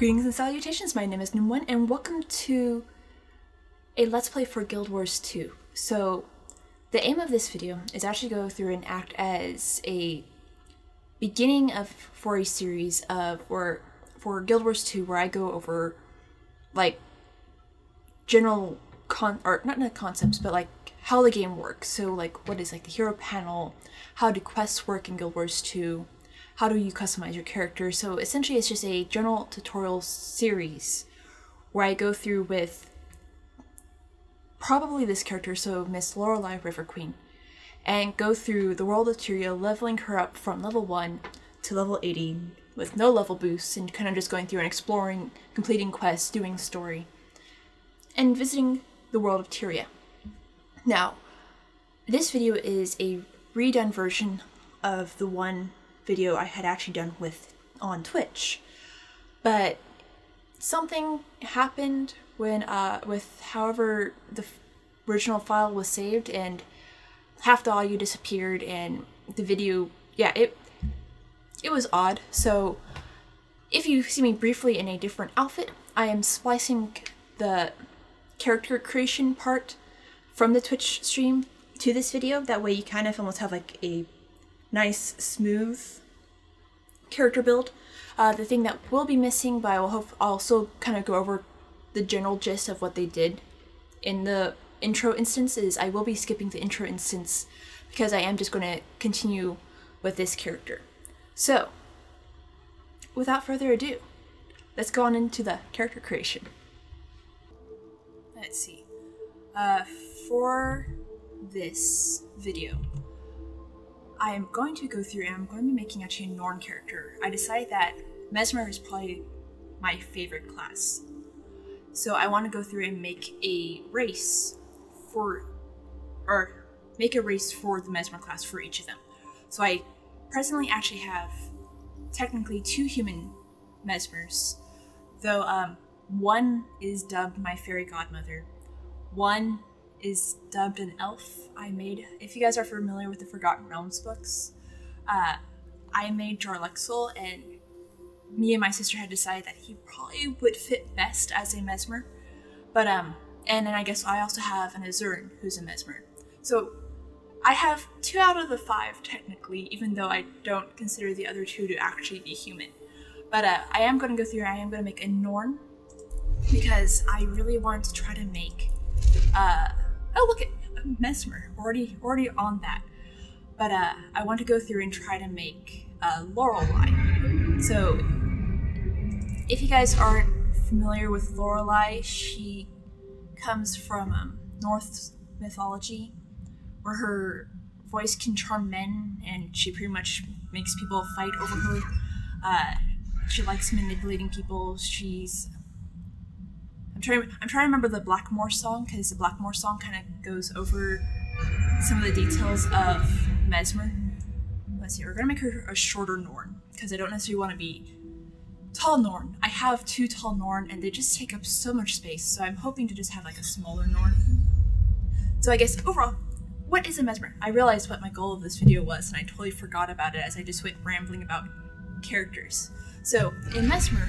Greetings and salutations, my name is Numwen, and welcome to a Let's Play for Guild Wars 2. So, the aim of this video is actually to go through and act as a beginning for a series for Guild Wars 2 where I go over, like, general not concepts, but like how the game works. So, like, what is like the hero panel, how do quests work in Guild Wars 2, how do you customize your character. So essentially it's just a general tutorial series where I go through with probably this character, so Miss Lorelei River Queen, and go through the world of Tyria, leveling her up from level 1 to level 80 with no level boosts, and kind of just going through and exploring, completing quests, doing story, and visiting the world of Tyria. Now, this video is a redone version of the one video I had actually done on Twitch, but something happened when with however the original file was saved, and half the audio disappeared, and the video, yeah, it was odd. So if you see me briefly in a different outfit, I am splicing the character creation part from the Twitch stream to this video. That way you kind of almost have like a nice, smooth character build. The thing that will be missing, but I'll also kind of go over the general gist of what they did in the intro instance, is I will be skipping the intro instance because I am just going to continue with this character. So, without further ado, let's go on into the character creation. Let's see. For this video, I am going to go through and I'm going to be making actually a Norn character. I decided that Mesmer is probably my favorite class. So I want to go through and make a race for the Mesmer class for each of them. So I presently actually have technically 2 human Mesmers, though one is dubbed my fairy godmother. One is dubbed an elf I made. If you guys are familiar with the Forgotten Realms books, I made Jarlexel, and me and my sister had decided that he probably would fit best as a Mesmer. But and then I guess I also have an Azurin who's a Mesmer. So I have 2 out of the 5 technically, even though I don't consider the other 2 to actually be human. But I am going to go through and I am going to make a Norn, because I really want to try to make oh, look at Mesmer, already on that. But I want to go through and try to make Lorelei. So if you guys aren't familiar with Lorelei, she comes from Norse mythology, where her voice can charm men, and she pretty much makes people fight over her. She likes manipulating people. I'm trying to remember the Blackmore song, because the Blackmore song kind of goes over some of the details of Mesmer. Let's see, we're gonna make her a shorter Norn, because I don't necessarily want to be tall Norn. I have 2 tall Norn, and they just take up so much space, so I'm hoping to just have like a smaller Norn. So I guess overall, what is a Mesmer? I realized what my goal of this video was, and I totally forgot about it as I just went rambling about characters. So a Mesmer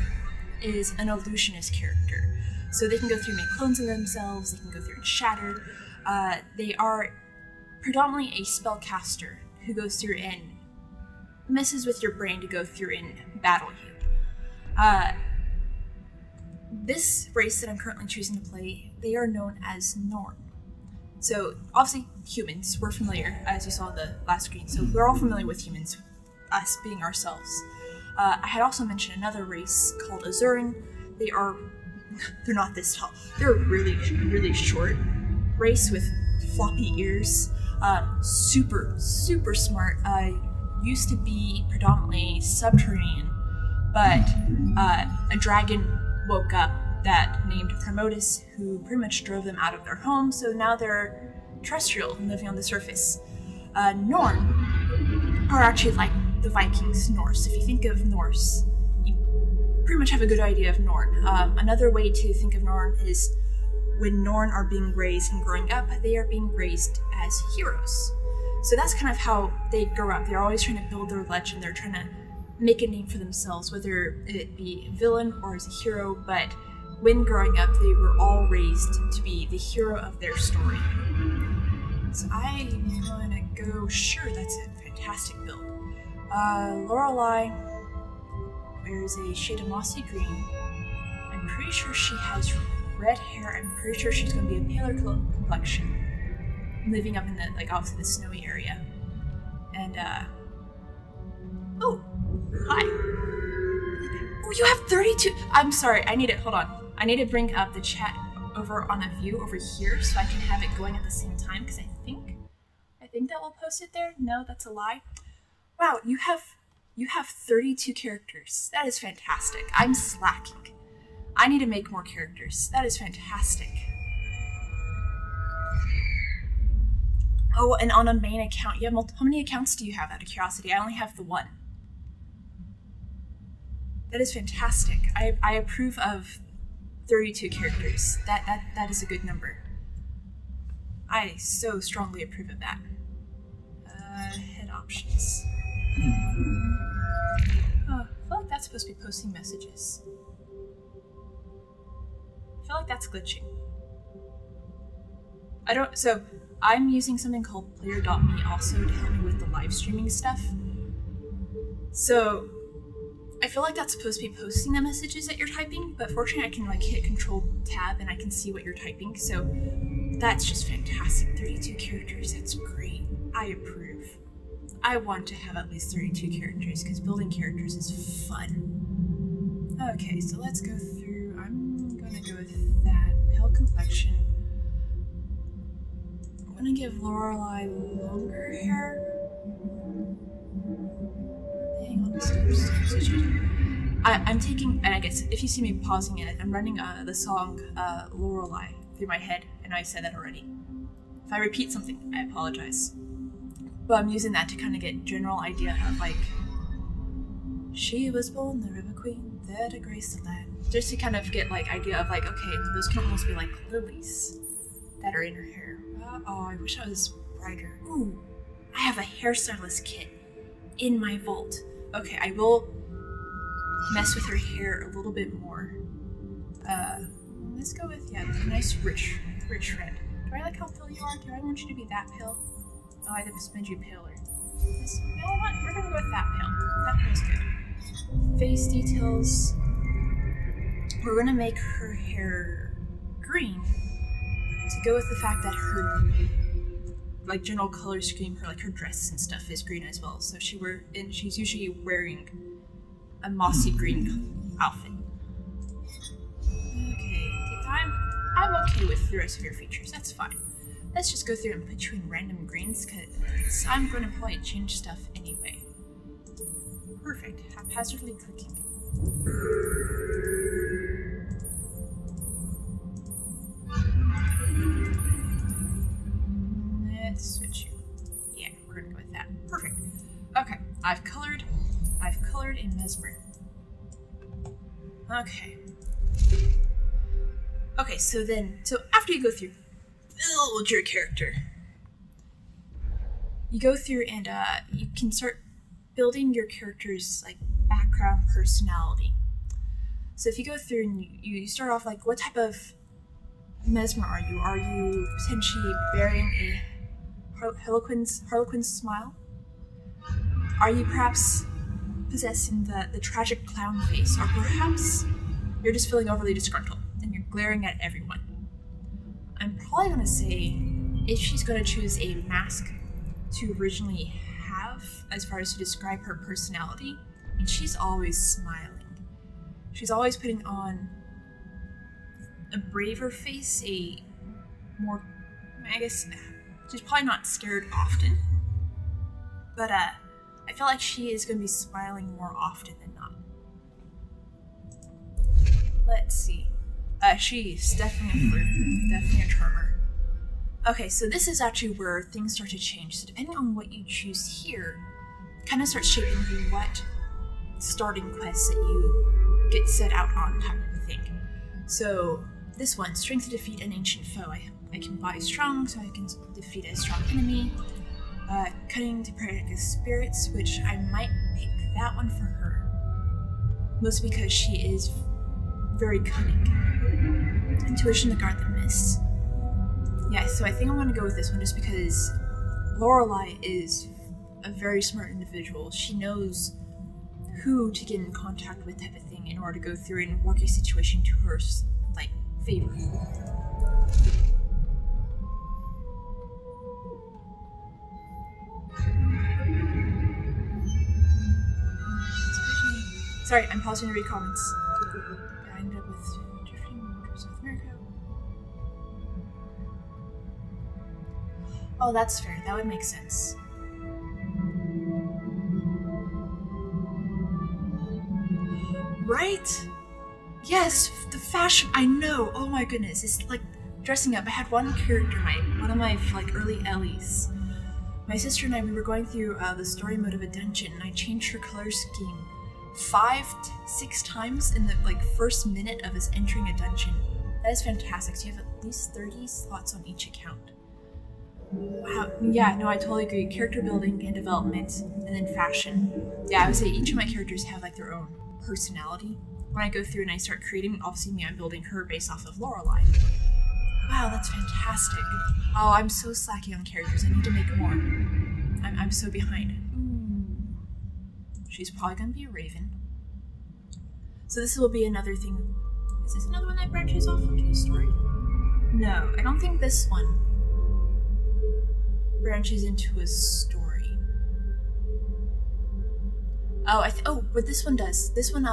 is an illusionist character. So they can go through and make clones of themselves, they can go through and shatter. They are predominantly a spellcaster who goes through and messes with your brain to go through and battle you. This race that I'm currently choosing to play, they are known as Norn. So obviously humans, we're familiar, as you saw in the last screen, so we're all familiar with humans, us being ourselves. I had also mentioned another race called Azurin. They're not this tall. They're a really, really short race with floppy ears. Super, super smart. Used to be predominantly subterranean, but a dragon woke up that named Promotus, who pretty much drove them out of their home, so now they're terrestrial and living on the surface. Norn are actually like the Vikings Norse. If you think of Norse, pretty much have a good idea of Norn. Another way to think of Norn is when Norn are being raised and growing up, they are being raised as heroes. So that's kind of how they grow up. They're always trying to build their legend. They're trying to make a name for themselves, whether it be a villain or as a hero, but when growing up, they were all raised to be the hero of their story. So I'm gonna go, sure, that's a fantastic build. Lorelei wears a shade of mossy green. I'm pretty sure she has red hair. I'm pretty sure she's gonna be a paler complexion, living up in the, like, obviously the snowy area. And, oh, hi. Oh, you have 32. I'm sorry, hold on. I need to bring up the chat over on a view over here so I can have it going at the same time, because I think that will post it there. No, that's a lie. Wow, you have 32 characters. That is fantastic. I'm slacking. I need to make more characters. That is fantastic. Oh, and on a main account, you have how many accounts do you have, out of curiosity? I only have the one. That is fantastic. I approve of 32 characters. That is a good number. I so strongly approve of that. Head options. Oh, I feel like that's supposed to be posting messages. I feel like that's glitching. So I'm using something called player.me also to help me with the live streaming stuff. So I feel like that's supposed to be posting the messages that you're typing, but fortunately I can like hit Control Tab and I can see what you're typing. So that's just fantastic. 32 characters, that's great. I approve. I want to have at least 32 characters because building characters is fun. Okay, so let's go through. I'm gonna go with that. Pale complexion. I'm gonna give Lorelei longer hair. Hang on a second. I'm taking, and I guess if you see me pausing it, I'm running the song Lorelei through my head. I know I said that already. If I repeat something, I apologize. But I'm using that to kind of get general idea of like, she was born the River Queen, there to grace the land. Just to kind of get like idea of like, okay, those can almost be like lilies that are in her hair. Oh, I wish I was brighter. Ooh, I have a hairstylist kit in my vault. Okay, I will mess with her hair a little bit more. Let's go with, yeah, the nice rich red. Do I like how pale you are? Do I want you to be that pale? Oh, I just made you paler. You know what? We're gonna go with that pale. That peel's good. Face details. We're gonna make her hair green to go with the fact that her like general color scheme, her like her dress and stuff is green as well. So she's usually wearing a mossy green outfit. Okay, I'm okay with the rest of your features. That's fine. Let's just go through and put you in random greens because I'm going to probably change stuff anyway. Perfect. Haphazardly clicking. Let's switch you. Yeah, we're going to go with that. Perfect. Okay, I've colored in Mesmer. Okay. Okay, so after you go through build your character, you go through and you can start building your character's like background personality. So if you go through and you start off like, what type of Mesmer are you? Are you potentially bearing a Harlequin's smile? Are you perhaps possessing the tragic clown face? Or perhaps you're just feeling overly disgruntled and you're glaring at everyone? I'm probably gonna say if she's gonna choose a mask to originally have as far as to describe her personality, I mean, she's always smiling. She's always putting on a braver face, a more, I guess, she's probably not scared often, but I feel like she is going to be smiling more often than not. Let's see. She's definitely a flirt, definitely a charmer. Okay, so this is actually where things start to change. So depending on what you choose here, kind of starts shaping what starting quests that you get set out on, type of a thing. So this one, strength to defeat an ancient foe. I can buy strong, so I can defeat a strong enemy. Cunning to protect the spirits, which I might pick that one for her. Mostly because she is very cunning. Intuition to guard the miss. Yeah, so I think I'm gonna go with this one just because Lorelei is a very smart individual. She knows who to get in contact with type of thing in order to go through and work a situation to her, like, favor. Sorry, I'm pausing to read comments. I ended up with drifting to South America. Oh, that's fair. That would make sense. Right? Yes, the fashion. I know. Oh my goodness, it's like dressing up. I had one character, one of my like early Ellies. My sister and I, we were going through the story mode of a dungeon, and I changed her color scheme 5 to 6 times in the like first minute of us entering a dungeon. That is fantastic. So you have at least 30 slots on each account. Wow. Yeah, no, I totally agree. Character building and development, and then fashion. Yeah, I would say each of my characters have like their own personality. When I go through and I start creating, obviously me, I'm building her based off of Lorelei. Wow, that's fantastic. Oh, I'm so slacky on characters. I need to make more. I'm so behind. Ooh. She's probably gonna be a raven. So this will be another thing. Is this another one that branches off into a story? No, I don't think this one branches into a story. Oh, but this one does. This one,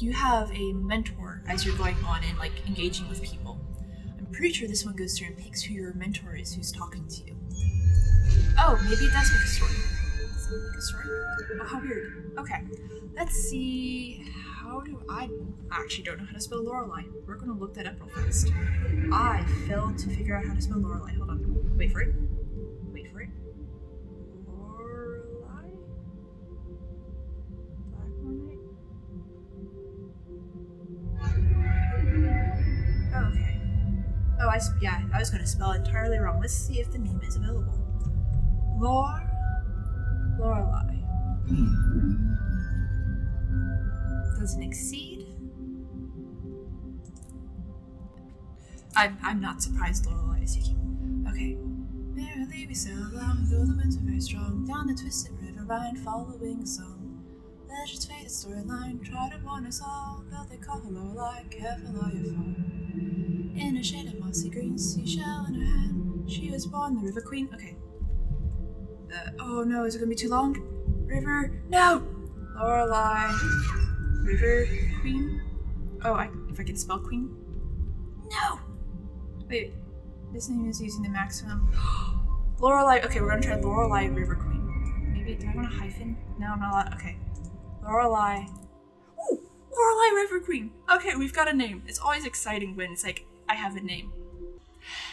you have a mentor as you're going on and like engaging with people. I'm pretty sure this one goes through and picks who your mentor is who's talking to you. Oh, maybe it does make a story. Does it make a story? Oh, how weird. Okay, let's see. How do I actually don't know how to spell Lorelei. We're gonna look that up real fast. I failed to figure out how to spell Lorelei. Hold on. Wait for it. Wait for it. Lorelei? Black Hornet? Okay. Oh, I was gonna spell it entirely wrong. Let's see if the name is available. Lorelei. Doesn't exceed. I'm not surprised Lorelei is taking. Okay. Merrily we sail along, though the winds are very strong, down the twisted river Rhine, following a song. Legend's faded storyline, try to warn us all, though they call her Lorelei, careful all your fall. In a shade of mossy green, seashell in her hand, she was born the River Queen. Okay. Oh no, is it gonna be too long? River, no! Lorelei, River Queen? Oh, if I can spell queen? No! Wait, this name is using the maximum. Lorelei, okay, we're gonna try Lorelei, River Queen. Maybe, do I want a hyphen? No, I'm not allowed, okay. Lorelei. Ooh, Lorelei, River Queen. Okay, we've got a name. It's always exciting when it's like, I have a name.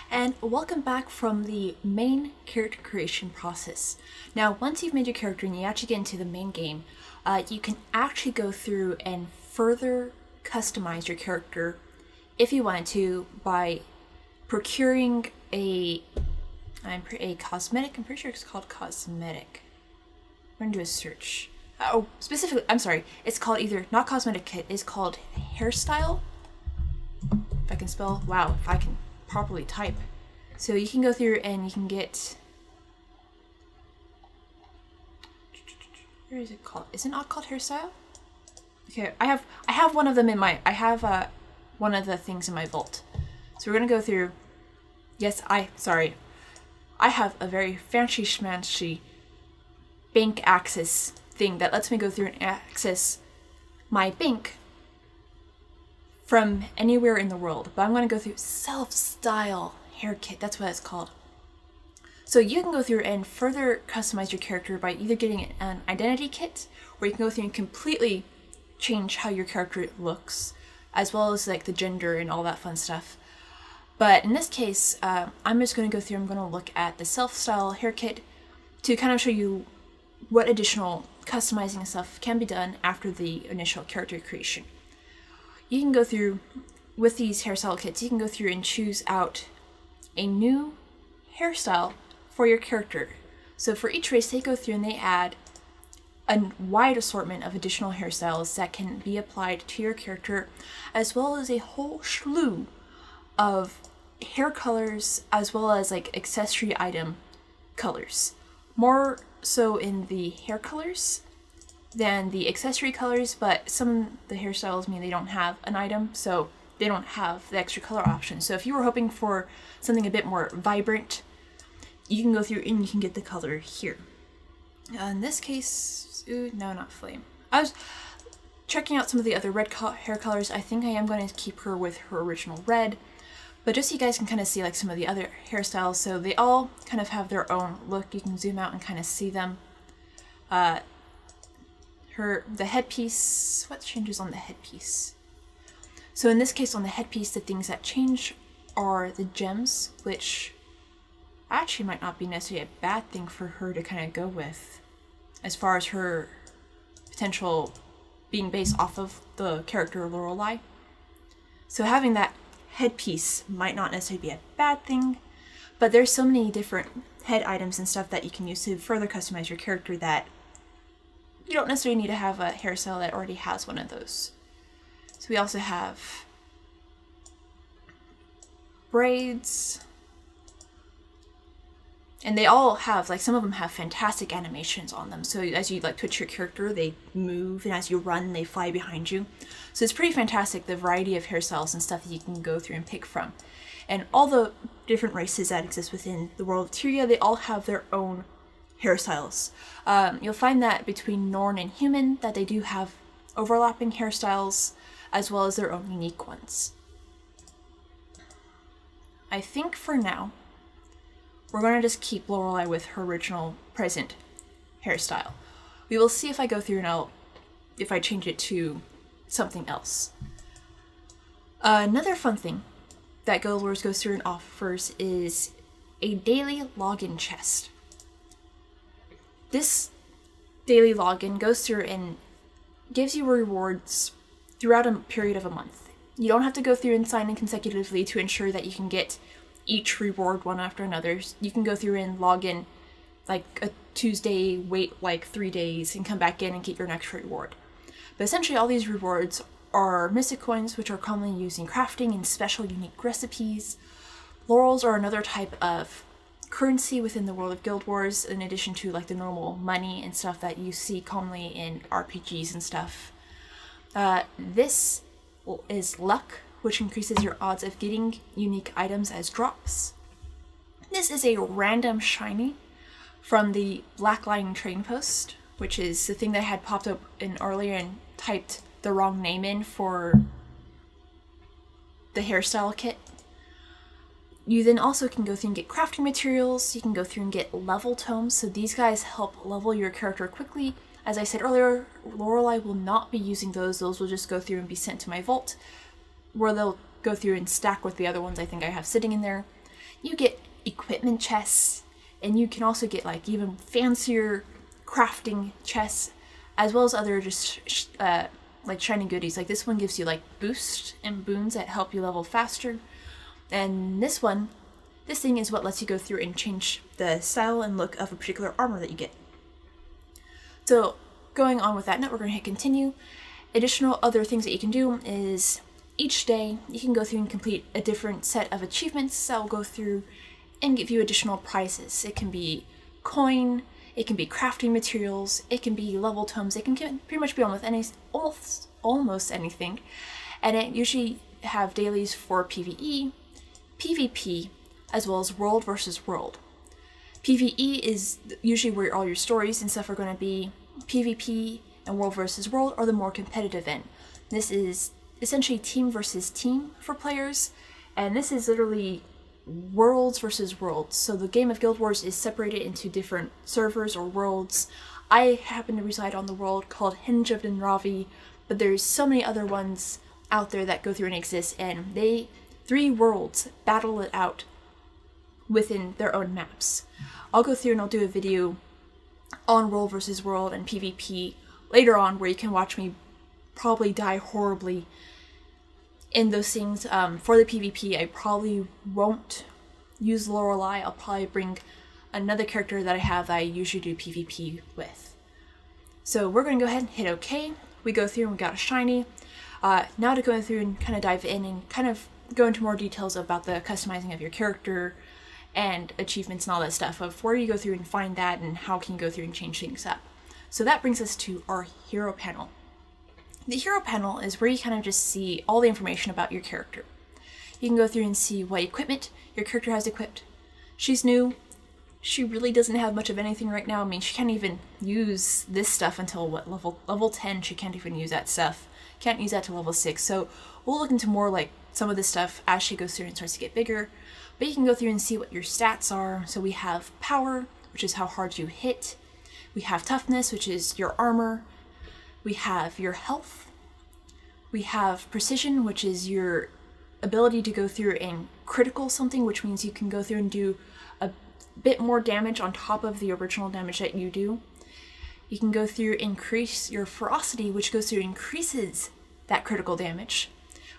And welcome back from the main character creation process. Now, once you've made your character and you actually get into the main game, you can actually go through and further customize your character if you wanted to by procuring a cosmetic. I'm pretty sure it's called cosmetic. We're gonna do a search. Oh, specifically, I'm sorry. It's called either, not cosmetic kit, it's called hairstyle. If I can spell, wow, if I can properly type. So you can go through and you can get, where is it called? Is it not called hairstyle? Okay, I have one of them in my, I have one of the things in my vault. So we're gonna go through, yes, I have a very fancy schmancy bank access thing that lets me go through and access my bank from anywhere in the world. But I'm going to go through self-style hair kit. That's what it's called. So you can go through and further customize your character by either getting an identity kit, where you can go through and completely change how your character looks, as well as like the gender and all that fun stuff. But in this case, I'm just going to go through, I'm going to look at the self-style hair kit to kind of show you what additional customizing stuff can be done after the initial character creation. You can go through, with these hairstyle kits, you can go through and choose out a new hairstyle for your character. So for each race, they go through and they add a wide assortment of additional hairstyles that can be applied to your character, as well as a whole slew of hair colors, as well as like accessory item colors. More so in the hair colors than the accessory colors, but some of the hairstyles mean they don't have an item, so they don't have the extra color option. So if you were hoping for something a bit more vibrant, you can go through and you can get the color here. In this case, ooh, no, not flame. I was checking out some of the other red hair colors. I think I am going to keep her with her original red, but just so you guys can kind of see like some of the other hairstyles, so they all kind of have their own look. You can zoom out and kind of see them. The headpiece, what changes on the headpiece? So in this case, on the headpiece, the things that change are the gems, which actually might not be necessarily a bad thing for her to kind of go with, as far as her potential being based off of the character Lorelei. So having that headpiece might not necessarily be a bad thing, but there's so many different head items and stuff that you can use to further customize your character that you don't necessarily need to have a hairstyle that already has one of those. So we also have braids, and they all have, like, some of them have fantastic animations on them. So as you like twitch your character, they move, and as you run, they fly behind you. So it's pretty fantastic, the variety of hairstyles and stuff that you can go through and pick from. And all the different races that exist within the world of Tyria, they all have their own hairstyles. You'll find that between Norn and Human that they do have overlapping hairstyles, as well as their own unique ones. I think for now, we're going to just keep Lorelei with her original present hairstyle. We will see if I go through and if I change it to something else. Another fun thing that Guild Wars goes through and offers is a daily login chest. This daily login goes through and gives you rewards throughout a period of a month. You don't have to go through and sign in consecutively to ensure that you can get each reward one after another. You can go through and log in like a Tuesday, wait like 3 days, and come back in and get your next reward. But essentially all these rewards are mystic coins, which are commonly used in crafting and special unique recipes. Laurels are another type of currency within the world of Guild Wars, in addition to like the normal money and stuff that you see commonly in RPGs and stuff. This is luck, which increases your odds of getting unique items as drops. This is a random shiny from the Black Lion Trading Post, which is the thing that I had popped up in earlier and typed the wrong name in for the hairstyle kit. You then also can go through and get crafting materials. You can go through and get level tomes, so these guys help level your character quickly. As I said earlier, Lorelei will not be using those. Those will just go through and be sent to my vault, where they'll go through and stack with the other ones I think I have sitting in there. You get equipment chests, and you can also get like even fancier crafting chests, as well as other just like shiny goodies. Like this one gives you like boost and boons that help you level faster. And this thing is what lets you go through and change the style and look of a particular armor that you get. So going on with that note, we're going to hit continue. Additional other things that you can do is each day you can go through and complete a different set of achievements that will go through and give you additional prizes. It can be coin, it can be crafting materials, it can be level tomes, it can pretty much be almost anything. And it usually have dailies for PvE, PvP, as well as world versus world. PvE is usually where all your stories and stuff are going to be. PvP and world versus world are the more competitive end. This is essentially team versus team for players, and this is literally worlds versus worlds. So the game of Guild Wars is separated into different servers or worlds. I happen to reside on the world called Hinge of Denravi, but there's so many other ones out there that go through and exist, and 3 worlds battle it out within their own maps. I'll go through and I'll do a video on world versus world and PvP later on, where you can watch me probably die horribly in those things. For the PvP, I probably won't use Lorelei. I'll probably bring another character that I have that I usually do PvP with. So we're going to go ahead and hit OK. We go through and we got a shiny. Now to go through and kind of dive in and kind of go into more details about the customizing of your character and achievements and all that stuff of where you go through and find that and how can you go through and change things up. So that brings us to our hero panel. The hero panel is where you kind of just see all the information about your character. You can go through and see what equipment your character has equipped. She's new. She really doesn't have much of anything right now. I mean, she can't even use this stuff until what, level 10? She can't even use that stuff. Can't use that till level 6. So we'll look into more like some of this stuff as she goes through and starts to get bigger. But you can go through and see what your stats are. So we have power, which is how hard you hit. We have toughness, which is your armor. We have your health. We have precision, which is your ability to go through and critical something, which means you can go through and do a bit more damage on top of the original damage that you do. You can go through and increase your ferocity, which goes through and increases that critical damage.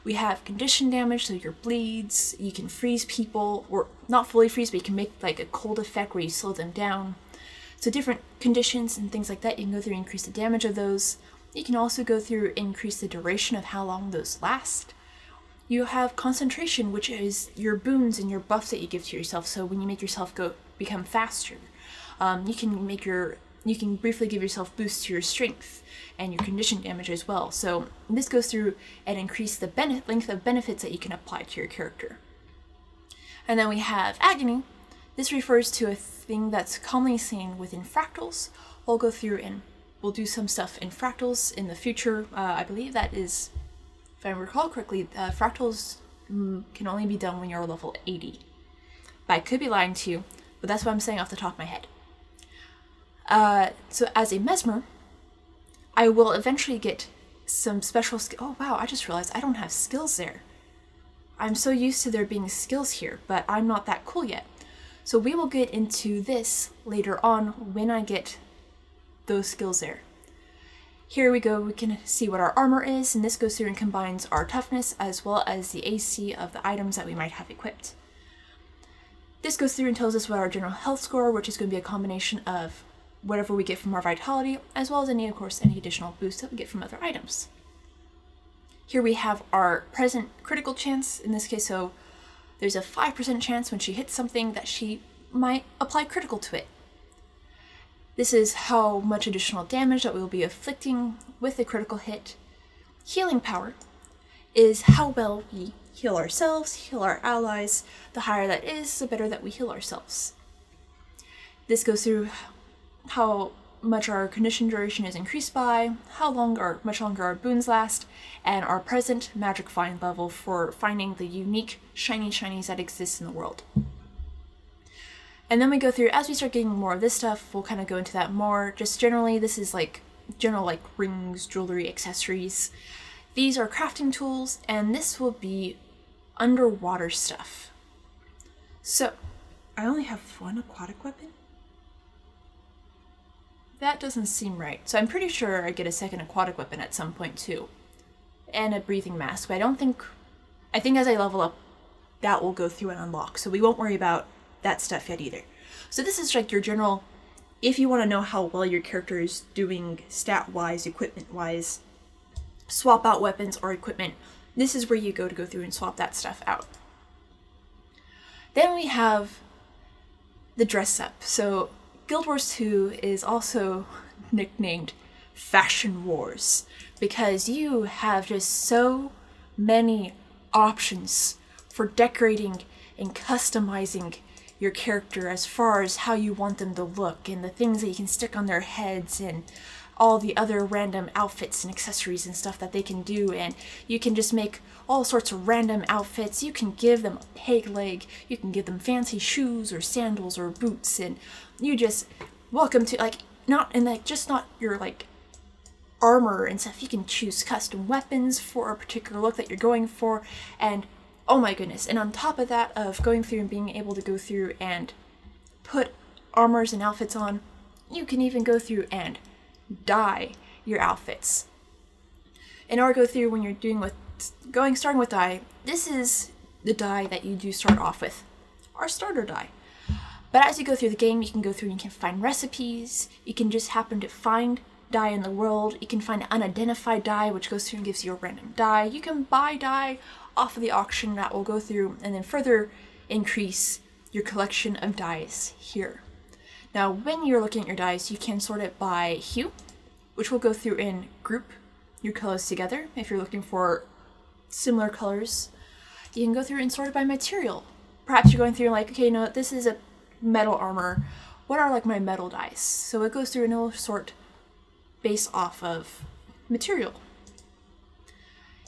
We have condition damage, so your bleeds, you can freeze people, or not fully freeze, but you can make like a cold effect where you slow them down. So different conditions and things like that, you can go through and increase the damage of those. You can also go through and increase the duration of how long those last. You have concentration, which is your boons and your buffs that you give to yourself. So when you make yourself become faster, you can briefly give yourself boosts to your strength and your condition damage as well. So this goes through and increase the length of benefits that you can apply to your character. And then we have agony. This refers to a thing that's commonly seen within fractals. We'll go through and we'll do some stuff in fractals in the future. I believe that is, if I recall correctly, fractals can only be done when you're level 80. But I could be lying to you, but that's what I'm saying off the top of my head. So as a mesmer, I will eventually get some special oh wow, I just realized I don't have skills there. I'm so used to there being skills here, but I'm not that cool yet. So we will get into this later on when I get those skills there. Here we go, we can see what our armor is, and this goes through and combines our toughness as well as the AC of the items that we might have equipped. This goes through and tells us what our general health score, which is going to be a combination of whatever we get from our vitality, as well as any additional boosts that we get from other items. Here we have our present critical chance, in this case, so there's a 5% chance when she hits something that she might apply critical to it. This is how much additional damage that we will be inflicting with a critical hit. Healing power is how well we heal ourselves, heal our allies. The higher that is, the better that we heal ourselves. This goes through how much our condition duration is increased by, much longer our boons last, and our present magic find level for finding the unique shinies that exist in the world. And then we go through, as we start getting more of this stuff, we'll kind of go into that more. Just generally, this is like general rings, jewelry, accessories. These are crafting tools, and this will be underwater stuff. So, I only have one aquatic weapon? That doesn't seem right. So I'm pretty sure I get a second aquatic weapon at some point too. And a breathing mask, but I think as I level up, that will go through and unlock. So we won't worry about that stuff yet either. So this is like your general, if you want to know how well your character is doing stat-wise, equipment-wise, swap out weapons or equipment, this is where you go through and swap that stuff out. Then we have the dress up. So Guild Wars 2 is also nicknamed Fashion Wars because you have just so many options for decorating and customizing your character as far as how you want them to look and the things that you can stick on their heads and all the other random outfits and accessories and stuff that they can do, and you can just make all sorts of random outfits. You can give them a peg leg, you can give them fancy shoes or sandals or boots, and you just welcome to not your armor and stuff. You can choose custom weapons for a particular look that you're going for, and oh my goodness. And on top of that, of going through and being able to go through and put armors and outfits on, you can even go through and dye your outfits. In order to go through when you're starting with dye, this is the dye that you do start off with, our starter dye. But as you go through the game, you can go through and you can find recipes, you can just happen to find die in the world. You can find an unidentified die, which goes through and gives you a random die. You can buy die off of the auction that will go through and then further increase your collection of dies here. Now, when you're looking at your dies, you can sort it by hue, which will go through and group your colors together. If you're looking for similar colors, you can go through and sort it by material. Perhaps you're going through like, okay, no, this is a metal armor. What are like my metal dice? So it goes through and it'll sort based off of material.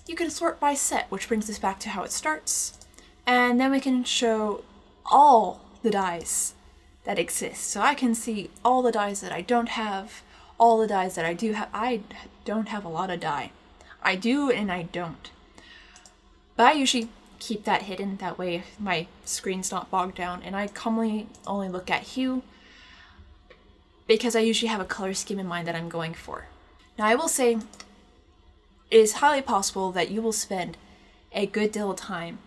You can sort by set, which brings us back to how it starts. And then we can show all the dies that exist. So I can see all the dies that I don't have, all the dies that I do have. I don't have a lot of die. I do and I don't. But I usually keep that hidden, that way my screen's not bogged down, and I commonly only look at hue because I usually have a color scheme in mind that I'm going for. Now I will say, it is highly possible that you will spend a good deal of time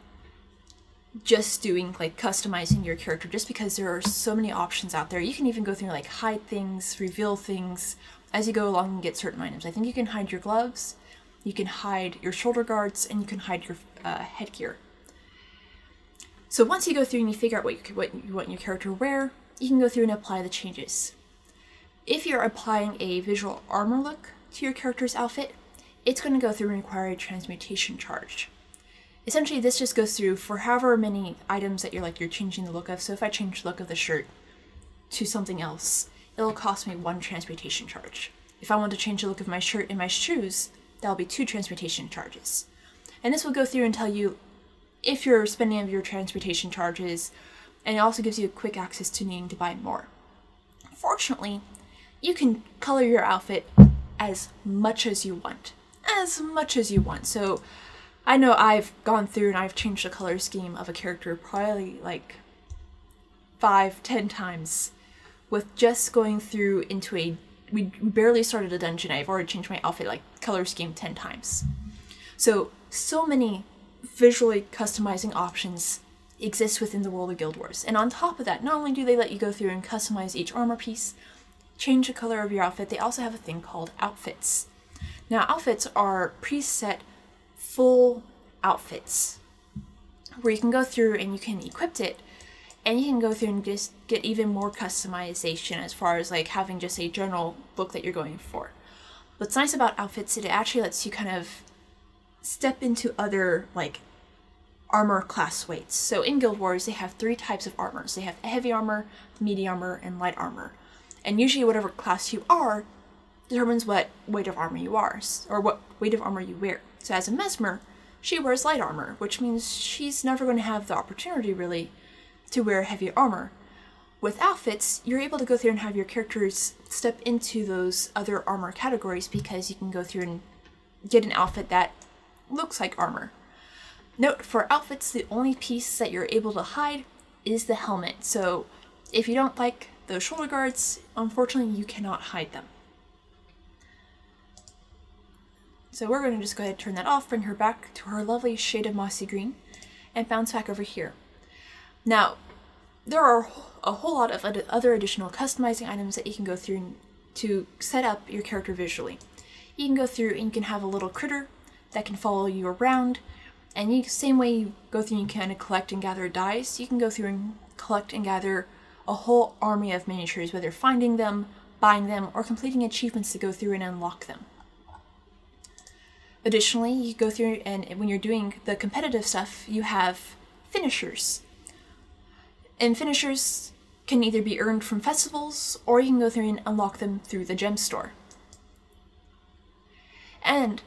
just doing like customizing your character, just because there are so many options out there. You can even go through like hide things, reveal things as you go along and get certain items. I think you can hide your gloves, you can hide your shoulder guards, and you can hide your headgear. So once you go through and you figure out what you want your character to wear, you can go through and apply the changes. If you're applying a visual armor look to your character's outfit, it's going to go through and require a transmutation charge. Essentially, this just goes through for however many items that you're changing the look of. So if I change the look of the shirt to something else, it'll cost me 1 transmutation charge. If I want to change the look of my shirt and my shoes, that'll be 2 transmutation charges. And this will go through and tell you if you're spending of your transportation charges, and it also gives you quick access to needing to buy more. Fortunately, you can color your outfit as much as you want. As much as you want. So I know I've gone through and I've changed the color scheme of a character probably like 5-10 times with just going through into a, we barely started a dungeon, I've already changed my outfit like color scheme 10 times. So many visually customizing options exist within the world of Guild Wars. And on top of that, not only do they let you go through and customize each armor piece, change the color of your outfit, they also have a thing called outfits. Now, outfits are preset full outfits where you can go through and you can equip it, and you can go through and just get even more customization as far as like having just a general look that you're going for. What's nice about outfits is it actually lets you kind of step into other like armor class weights. So in Guild Wars, they have 3 types of armors. They have heavy armor, medium armor, and light armor. And usually whatever class you are determines what weight of armor you are, or what weight of armor you wear. So as a Mesmer, she wears light armor, which means she's never going to have the opportunity really to wear heavy armor. With outfits, you're able to go through and have your characters step into those other armor categories because you can go through and get an outfit that looks like armor. Note, for outfits, the only piece that you're able to hide is the helmet. So if you don't like those shoulder guards, unfortunately you cannot hide them. So we're going to just go ahead and turn that off, bring her back to her lovely shade of mossy green, and bounce back over here. Now, there are a whole lot of other additional customizing items that you can go through to set up your character visually. You can go through and you can have a little critter that can follow you around, and you, same way you go through and you kind of collect and gather dice, you can go through and collect and gather a whole army of miniatures, whether finding them, buying them, or completing achievements to go through and unlock them. Additionally, you go through and when you're doing the competitive stuff, you have finishers. And finishers can either be earned from festivals, or you can go through and unlock them through the gem store. And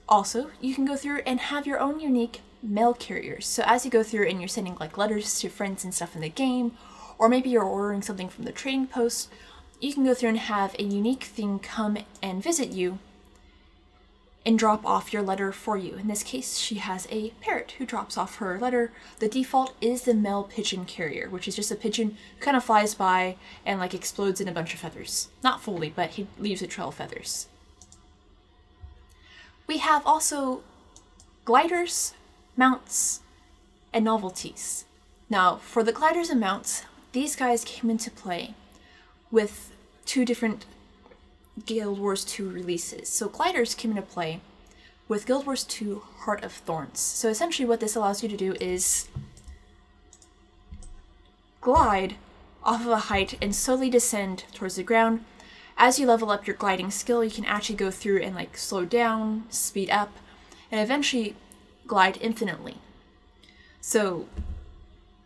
also, you can go through and have your own unique mail carriers. So as you go through and you're sending like letters to friends and stuff in the game, or maybe you're ordering something from the trading post, you can go through and have a unique thing come and visit you and drop off your letter for you. In this case, she has a parrot who drops off her letter. The default is the mail pigeon carrier, which is just a pigeon who kind of flies by and like explodes in a bunch of feathers. Not fully, but he leaves a trail of feathers. We have also gliders, mounts, and novelties. Now, for the gliders and mounts, these guys came into play with 2 different Guild Wars 2 releases. So gliders came into play with Guild Wars 2 Heart of Thorns. So essentially what this allows you to do is glide off of a height and slowly descend towards the ground. As you level up your gliding skill, you can actually go through and like slow down, speed up, and eventually glide infinitely. So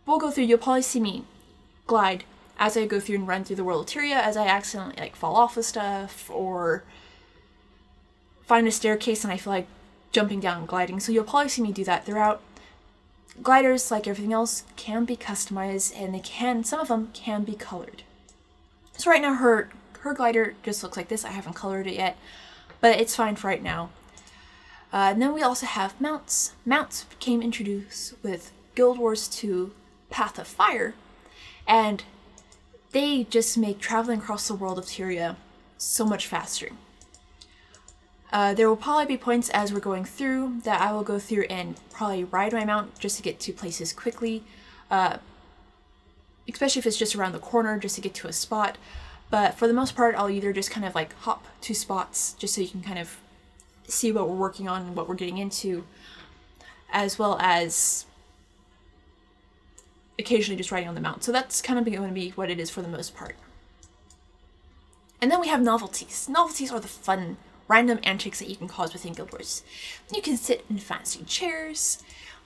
we'll go through, you'll probably see me glide as I go through and run through the world of Tyria, as I accidentally like fall off of stuff or find a staircase and I feel like jumping down and gliding. So you'll probably see me do that throughout. Gliders, like everything else, can be customized, and some of them can be colored. So right now her glider just looks like this. I haven't colored it yet, but it's fine for right now. And then we also have mounts. Mounts became introduced with Guild Wars 2 Path of Fire, and they just make traveling across the world of Tyria so much faster. There will probably be points as we're going through that I will go through and probably ride my mount just to get to places quickly, especially if it's just around the corner just to get to a spot. But for the most part, I'll either just kind of like hop to spots just so you can kind of see what we're working on and what we're getting into, as well as occasionally just riding on the mount. So that's kind of going to be what it is for the most part. And then we have novelties. Novelties are the fun random antics that you can cause within Guild Wars. You can sit in fancy chairs,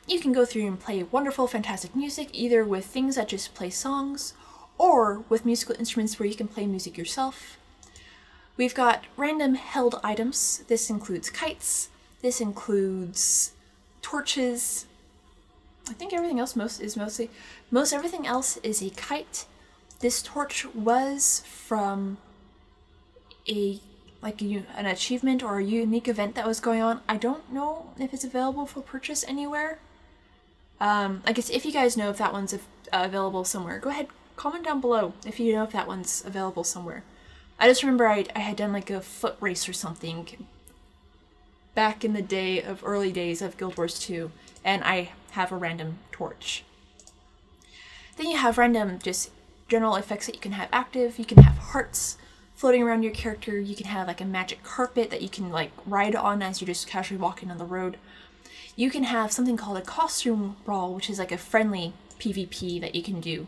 you can go through and play wonderful, fantastic music, either with things that just play songs, or with musical instruments where you can play music yourself. We've got random held items. This includes kites, this includes torches. I think everything else most everything else is a kite. This torch was from an achievement or a unique event that was going on. I don't know if it's available for purchase anywhere. I guess if you guys know if that one's available somewhere, go ahead, comment down below if you know if that one's available somewhere. I just remember I had done like a foot race or something back in the early days of Guild Wars 2, and I have a random torch. Then you have random just general effects that you can have active. You can have hearts floating around your character. You can have like a magic carpet that you can like ride on as you're just casually walking on the road. You can have something called a costume brawl, which is like a friendly PvP that you can do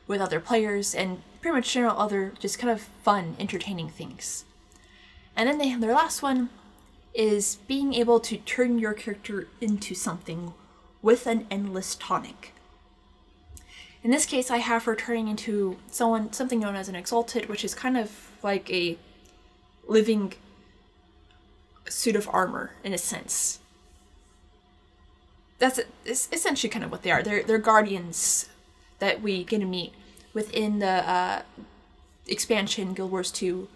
with other players, and pretty much general other just kind of fun, entertaining things. And then their last one is being able to turn your character into something with an endless tonic. In this case, I have her turning into something known as an exalted, which is kind of like a living suit of armor in a sense. That's essentially kind of what they are. They're guardians that we get to meet within the expansion Guild Wars 2.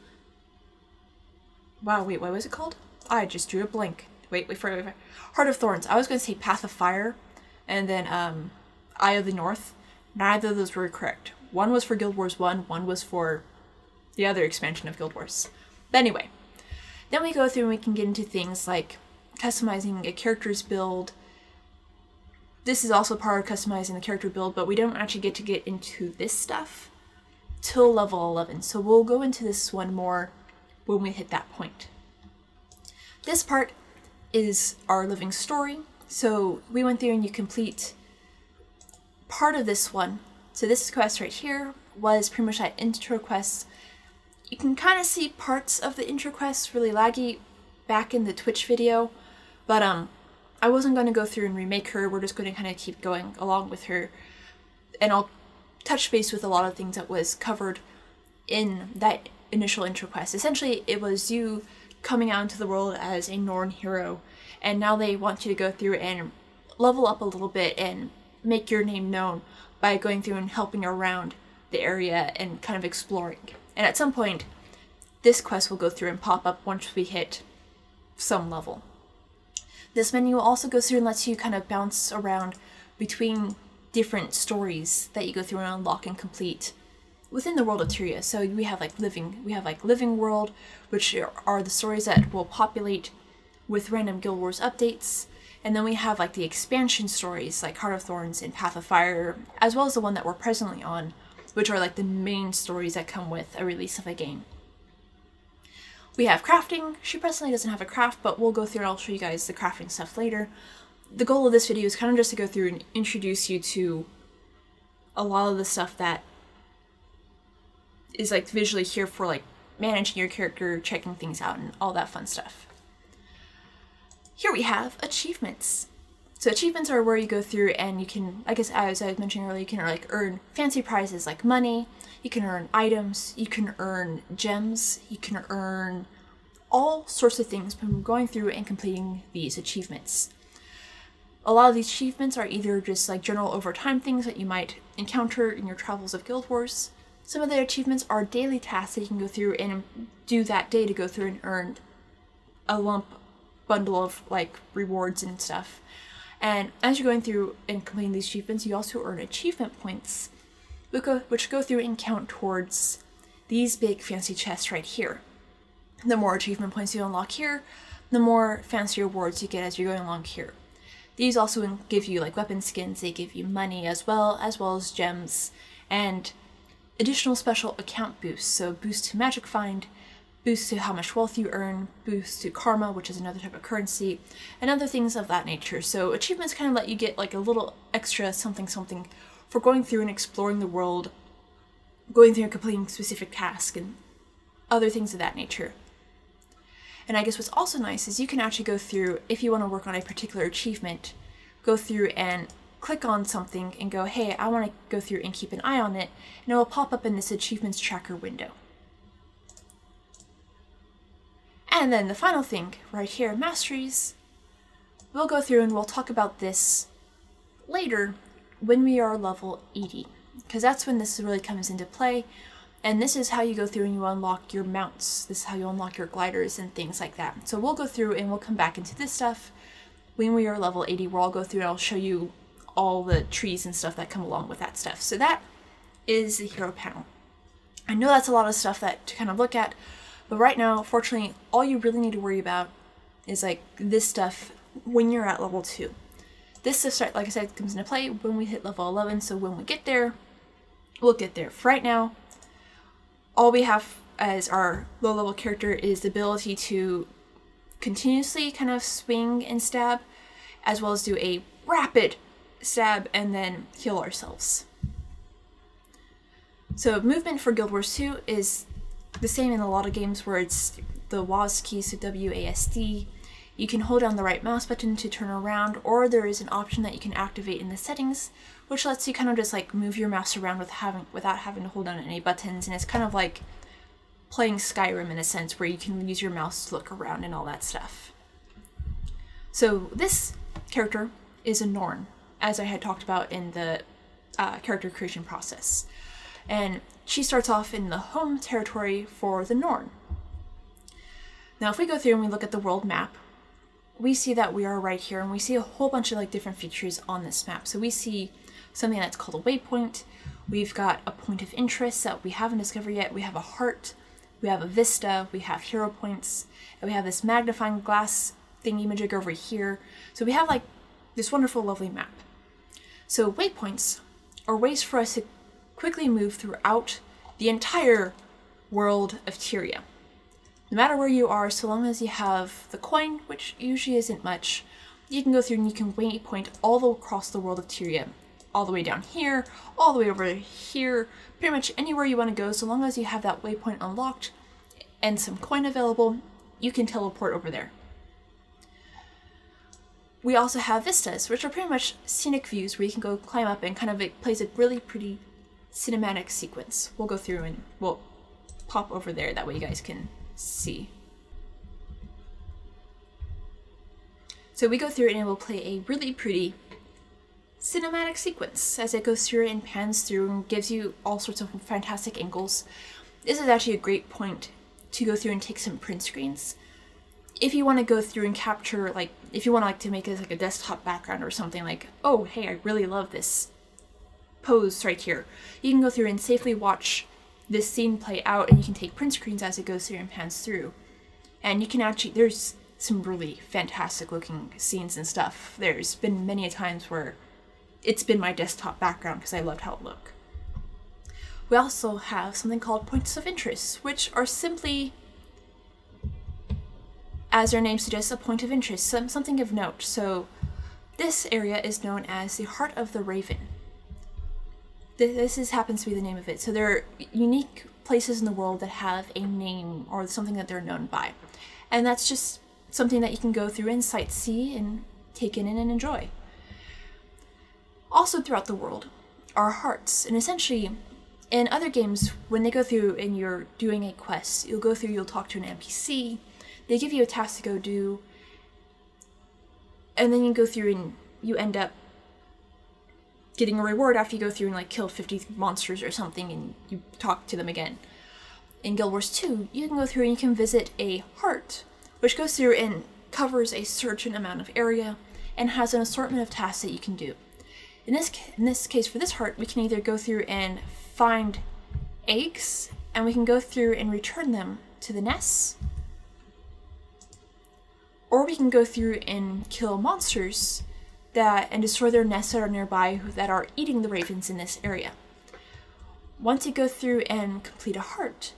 Wow, wait, what was it called? I just drew a blank. Wait for Heart of Thorns. I was going to say Path of Fire, and then Eye of the North. Neither of those were correct. One was for Guild Wars 1, one was for the other expansion of Guild Wars. But anyway, then we go through and we can get into things like customizing a character's build. This is also part of customizing the character build, but we don't actually get to get into this stuff till level 11. So we'll go into this one more when we hit that point. This part is our living story. So we went through and you complete part of this one. So this quest right here was pretty much that intro quest. You can kind of see parts of the intro quest really laggy back in the Twitch video, but I wasn't going to go through and remake her. We're just going to kind of keep going along with her, and I'll touch base with a lot of things that was covered in that initial intro quest. Essentially, it was you coming out into the world as a Norn hero, and now they want you to go through and level up a little bit and make your name known by going through and helping around the area and kind of exploring. And at some point, this quest will go through and pop up once we hit some level. This menu also goes through and lets you kind of bounce around between different stories that you go through and unlock and complete within the world of Tyria. So we have living world, which are the stories that will populate with random Guild Wars updates. And then we have like the expansion stories like Heart of Thorns and Path of Fire, as well as the one that we're presently on, which are like the main stories that come with a release of a game. We have crafting. She personally doesn't have a craft, but we'll go through and I'll show you guys the crafting stuff later. The goal of this video is kind of just to go through and introduce you to a lot of the stuff that is like visually here for like managing your character, checking things out, and all that fun stuff. Here we have achievements. So achievements are where you go through and you can, I guess as I was mentioning earlier, you can like earn fancy prizes like money, you can earn items, you can earn gems, you can earn all sorts of things from going through and completing these achievements. A lot of these achievements are either just like general overtime things that you might encounter in your travels of Guild Wars. Some of the achievements are daily tasks that you can go through and do that day to go through and earn a lump bundle of like rewards and stuff. And as you're going through and completing these achievements, you also earn achievement points, which go through and count towards these big fancy chests right here. The more achievement points you unlock here, the more fancy rewards you get as you're going along here. These also give you like weapon skins, they give you money as well as gems, and additional special account boosts. So boost to magic find, boost to how much wealth you earn, boost to karma, which is another type of currency, and other things of that nature. So achievements kind of let you get like a little extra something for going through and exploring the world, going through and completing specific tasks and other things of that nature. And I guess what's also nice is you can actually go through, if you want to work on a particular achievement, go through and click on something and go, hey, I want to go through and keep an eye on it, and it will pop up in this achievements tracker window. And then the final thing right here, masteries, we'll go through and we'll talk about this later when we are level 80, because that's when this really comes into play. And this is how you go through and you unlock your mounts. This is how you unlock your gliders and things like that. So we'll go through and we'll come back into this stuff when we are level 80, where I'll go through and I'll show you all the trees and stuff that come along with that stuff. So that is the hero panel. I know that's a lot of stuff that to kind of look at, but right now, fortunately, all you really need to worry about is like this stuff when you're at level 2. This stuff, like I said, comes into play when we hit level 11, so when we get there, we'll get there. For right now, all we have as our low level character is the ability to continuously kind of swing and stab, as well as do a rapid stab and then heal ourselves. So movement for Guild Wars 2 is the same in a lot of games where it's the WASD key, so WASD. You can hold down the right mouse button to turn around, or there is an option that you can activate in the settings, which lets you kind of just like move your mouse around without having to hold down any buttons, and it's kind of like playing Skyrim in a sense, where you can use your mouse to look around and all that stuff. So this character is a Norn, as I had talked about in the character creation process. And she starts off in the home territory for the Norn. Now if we go through and we look at the world map, we see that we are right here, and we see a whole bunch of like different features on this map. So we see something that's called a waypoint, we've got a point of interest that we haven't discovered yet, we have a heart, we have a vista, we have hero points, and we have this magnifying glass thingy-majig over here. So we have like this wonderful, lovely map. So waypoints are ways for us to quickly move throughout the entire world of Tyria. No matter where you are, so long as you have the coin, which usually isn't much, you can go through and you can waypoint all across the world of Tyria. All the way down here, all the way over here, pretty much anywhere you want to go, so long as you have that waypoint unlocked and some coin available, you can teleport over there. We also have vistas, which are pretty much scenic views where you can go climb up and kind of it plays a really pretty cinematic sequence. We'll go through and we'll pop over there, that way you guys can see. So we go through and it will play a really pretty cinematic sequence as it goes through and pans through and gives you all sorts of fantastic angles. This is actually a great point to go through and take some print screens. If you want to go through and capture, like, if you want to like to make it like a desktop background or something, like, oh, hey, I really love this pose right here, you can go through and safely watch this scene play out, and you can take print screens as it goes through and pans through. And you can actually, there's some really fantastic looking scenes and stuff. There's been many a times where it's been my desktop background because I loved how it looked. We also have something called points of interest, which are simply as their name suggests, a point of interest, something of note. So this area is known as the Heart of the Raven. This happens to be the name of it. So there are unique places in the world that have a name or something that they're known by. And that's just something that you can go through and sightsee and take in and enjoy. Also throughout the world are hearts. And essentially, in other games, when they go through and you're doing a quest, you'll talk to an NPC, they give you a task to go do, and then you go through and you end up getting a reward after you go through and like kill 50 monsters or something and you talk to them again. In Guild Wars 2, you can go through and you can visit a heart, which goes through and covers a certain amount of area and has an assortment of tasks that you can do. In this case, for this heart, we can either go through and find eggs, and we can go through and return them to the nests, or we can go through and kill monsters and destroy their nests that are nearby that are eating the ravens in this area. Once you go through and complete a heart,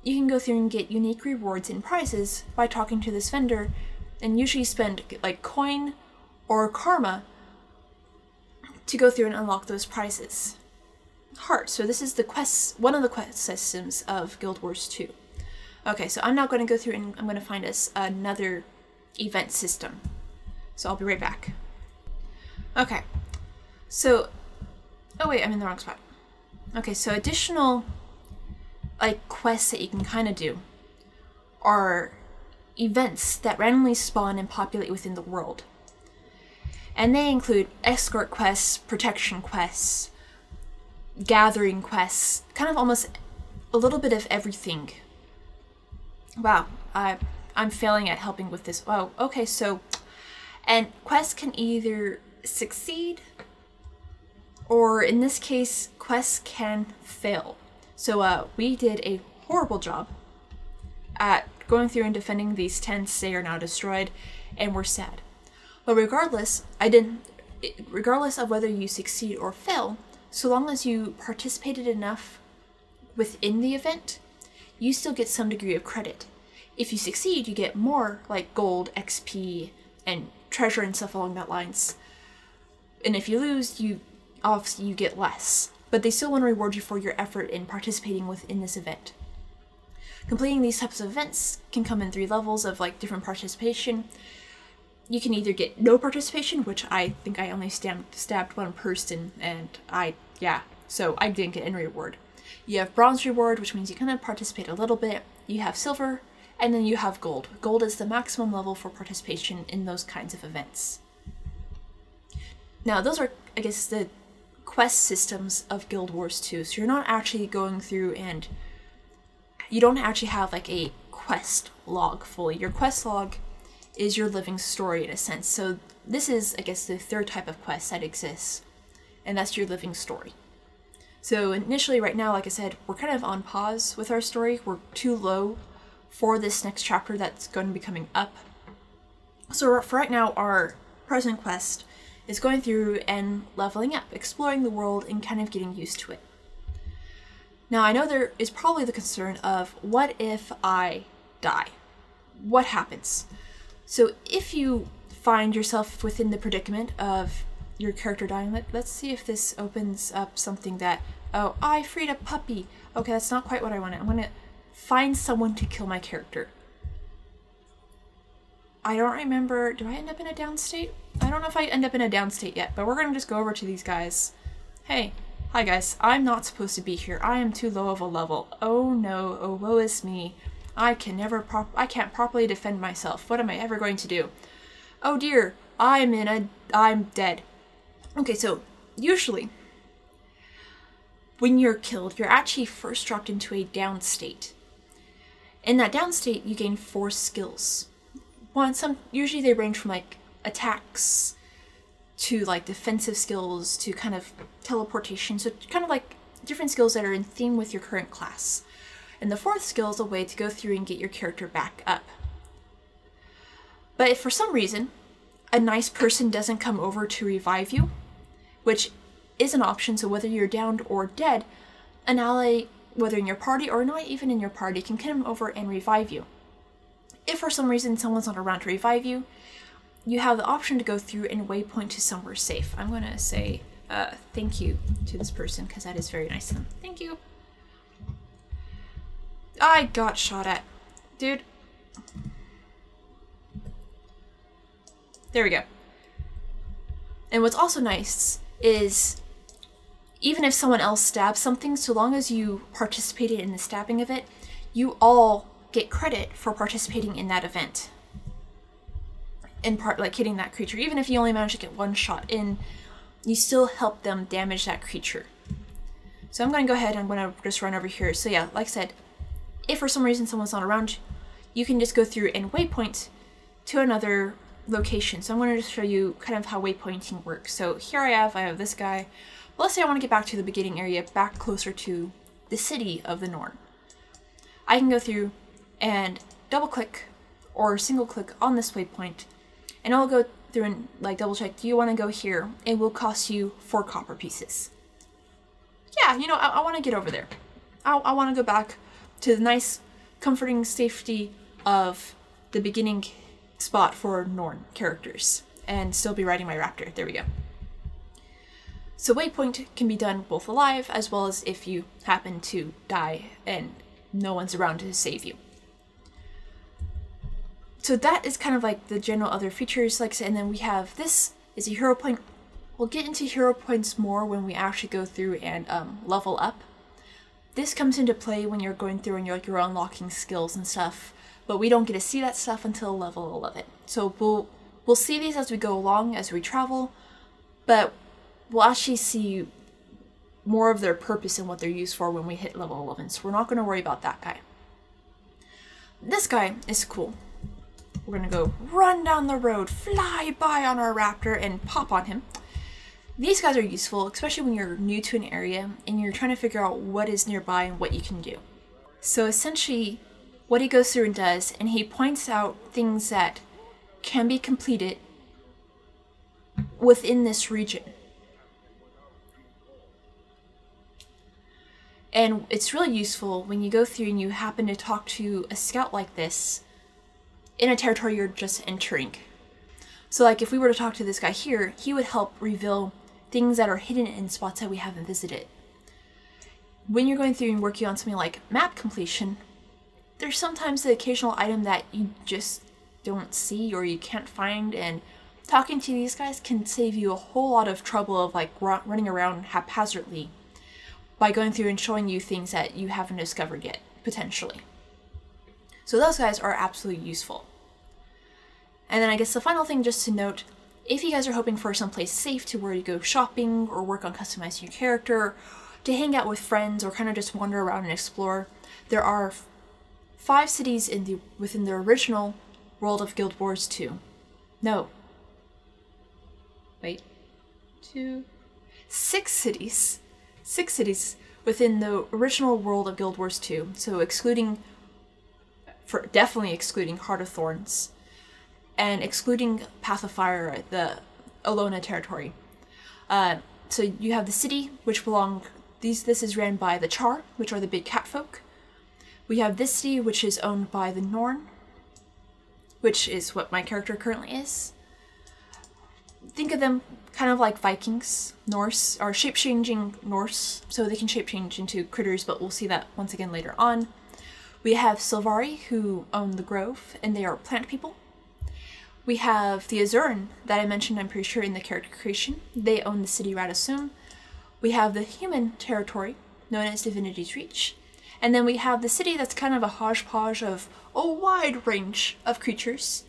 you can go through and get unique rewards and prizes by talking to this vendor, and usually spend like coin or karma to go through and unlock those prizes. Heart. So this is one of the quest systems of Guild Wars 2. Okay, so I'm now going to go through and I'm going to find us another event system. So I'll be right back. Okay, so, oh wait, I'm in the wrong spot. Okay, so additional like quests that you can kind of do are events that randomly spawn and populate within the world. And they include escort quests, protection quests, gathering quests, kind of almost a little bit of everything. Wow, I'm failing at helping with this. Oh, okay, so, and quests can either succeed, or in this case, quests can fail. So we did a horrible job at going through and defending these tents. They are now destroyed, and we're sad. But regardless of whether you succeed or fail, so long as you participated enough within the event, you still get some degree of credit. If you succeed, you get more, like gold, XP, and treasure and stuff along that lines. And if you lose, obviously you get less. But they still want to reward you for your effort in participating within this event. Completing these types of events can come in 3 levels of like different participation. You can either get no participation, which I think I only stabbed one person, and so I didn't get any reward. You have bronze reward, which means you kind of participate a little bit. You have silver, and then you have gold. Gold is the maximum level for participation in those kinds of events. Now, those are, I guess, the quest systems of Guild Wars 2. So you're not actually going through and you don't actually have like a quest log fully. Your quest log is your living story in a sense. So this is, I guess, the 3rd type of quest that exists, and that's your living story. So initially right now, like I said, we're kind of on pause with our story. We're too low for this next chapter that's going to be coming up. So for right now, our present quest is going through and leveling up, exploring the world and kind of getting used to it. Now I know there is probably the concern of, what if I die? What happens? So if you find yourself within the predicament of your character dying, let's see if this opens up something that, oh, I freed a puppy. Okay, that's not quite what I wanted. I want to find someone to kill my character. I don't remember, do I end up in a down state? I don't know if I end up in a down state yet, but we're going to just go over to these guys. Hey, hi guys, I'm not supposed to be here. I am too low of a level. Oh no, oh woe is me. I can't properly defend myself. What am I ever going to do? Oh dear, I'm dead. Okay, so usually when you're killed, you're actually first dropped into a down state. In that down state, you gain 4 skills. Usually they range from like attacks to like defensive skills to kind of teleportation. So kind of like different skills that are in theme with your current class. And the 4th skill is a way to go through and get your character back up. But if for some reason a nice person doesn't come over to revive you, which is an option, so whether you're downed or dead, an ally, whether in your party or not even in your party, can come over and revive you. if for some reason someone's not around to revive you, you have the option to go through and waypoint to somewhere safe. I'm gonna say thank you to this person because that is very nice of them. Thank you. I got shot at. Dude. There we go. And what's also nice is even if someone else stabs something, so long as you participated in the stabbing of it, you all get credit for participating in that event. In part, like hitting that creature. Even if you only manage to get one shot in, you still help them damage that creature. So I'm going to go ahead and I'm going to just run over here. So yeah, like I said, if for some reason someone's not around, you can just go through and waypoint to another location. So I'm going to just show you kind of how waypointing works. So here I have this guy. Well, let's say I want to get back to the beginning area, back closer to the city of the Norn. I can go through and double click or single click on this waypoint, and I'll go through and like double check, do you want to go here? It will cost you 4 copper pieces. Yeah, you know, I want to get over there. I want to go back to the nice, comforting safety of the beginning spot for Norn characters and still be riding my raptor. There we go. So waypoint can be done both alive as well as if you happen to die and no one's around to save you. So that is kind of like the general other features, like I said, and then we have this is a hero point. We'll get into hero points more when we actually go through and level up. This comes into play when you're going through and you're unlocking skills and stuff, but we don't get to see that stuff until level 11. So we'll see these as we go along, as we travel, but we'll actually see more of their purpose and what they're used for when we hit level 11, so we're not going to worry about that guy. This guy is cool. We're going to go run down the road, fly by on our raptor, and pop on him. These guys are useful, especially when you're new to an area and you're trying to figure out what is nearby and what you can do. So essentially, what he goes through and does, and he points out things that can be completed within this region. And it's really useful when you go through and you happen to talk to a scout like this in a territory you're just entering. So like if we were to talk to this guy here, he would help reveal things that are hidden in spots that we haven't visited. When you're going through and working on something like map completion, there's sometimes the occasional item that you just don't see or you can't find, and talking to these guys can save you a whole lot of trouble of like running around haphazardly by going through and showing you things that you haven't discovered yet, potentially. So those guys are absolutely useful. And then I guess the final thing just to note, if you guys are hoping for someplace safe to where you go shopping or work on customizing your character, to hang out with friends or kind of just wander around and explore, there are 5 cities within the original world of Guild Wars 2. No. Wait. 6 cities. 6 cities within the original world of Guild Wars 2. So definitely excluding Heart of Thorns. And excluding Path of Fire, the Alona territory. So you have the city, which this is ran by the Char, which are the big cat folk. We have this city, which is owned by the Norn, which is what my character currently is. Think of them kind of like Vikings, Norse, or shape-changing Norse, so they can shape-change into critters, but we'll see that once again later on. We have Silvari, who own the Grove, and they are plant people. We have the Azuran that I mentioned, I'm pretty sure, in the character creation. They own the city Radisum. We have the human territory, known as Divinity's Reach. And then we have the city that's kind of a hodgepodge of a wide range of creatures,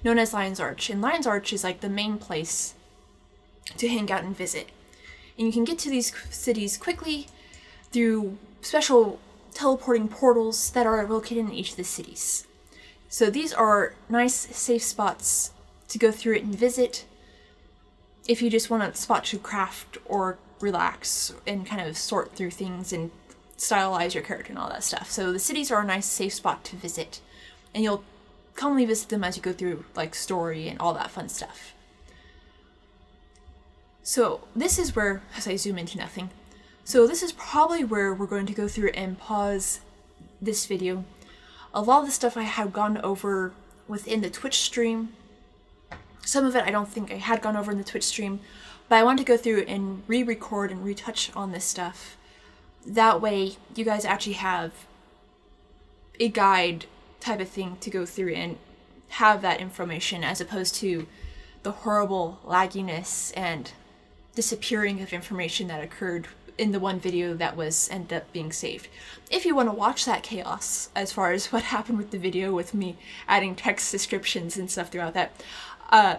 known as Lion's Arch. And Lion's Arch is like the main place to hang out and visit. And you can get to these cities quickly through special teleporting portals that are located in each of the cities. So these are nice, safe spots to go through it and visit if you just want a spot to craft or relax and kind of sort through things and stylize your character and all that stuff. So the cities are a nice, safe spot to visit, and you'll commonly visit them as you go through like story and all that fun stuff. So this is where, as I zoom into nothing, so this is probably where we're going to go through and pause this video. A lot of the stuff I had gone over within the Twitch stream. Some of it I don't think I had gone over in the Twitch stream, but I wanted to go through and re-record and retouch on this stuff. That way you guys actually have a guide type of thing to go through and have that information, as opposed to the horrible lagginess and disappearing of information that occurred in the one video that was ended up being saved. If you want to watch that chaos, as far as what happened with the video with me adding text descriptions and stuff throughout that,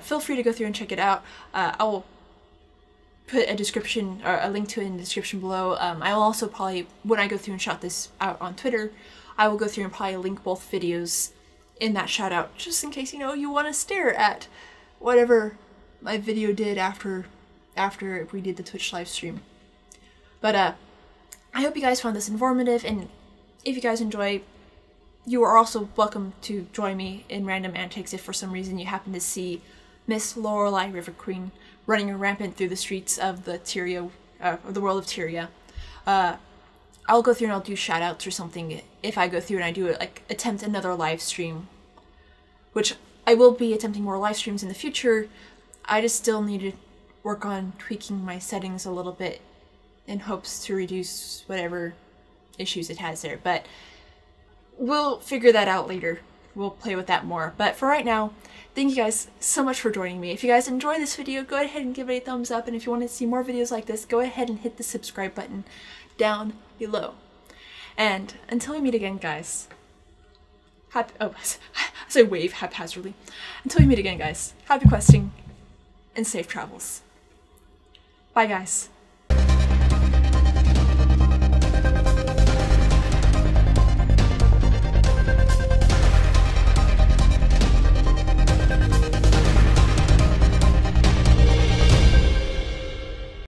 feel free to go through and check it out. I will put a description, or a link to it in the description below. I will also probably, when I go through and shout this out on Twitter, I will go through and probably link both videos in that shout out, just in case, you know, you want to stare at whatever my video did after we did the Twitch live stream. But I hope you guys found this informative, and if you guys enjoy, you are also welcome to join me in random antics if for some reason you happen to see Miss Lorelei River Queen running rampant through the streets of the Tyria, of the world of Tyria. I'll go through and I'll do shoutouts or something if I go through and I do like attempt another live stream, which I will be attempting more live streams in the future. I just still need to work on tweaking my settings a little bit in hopes to reduce whatever issues it has there, but we'll figure that out later. We'll play with that more. But for right now, thank you guys so much for joining me. If you guys enjoyed this video, go ahead and give it a thumbs up, and if you want to see more videos like this, go ahead and hit the subscribe button down below. And until we meet again, guys, I say wave haphazardly. Until we meet again, guys, happy questing and safe travels. Bye, guys.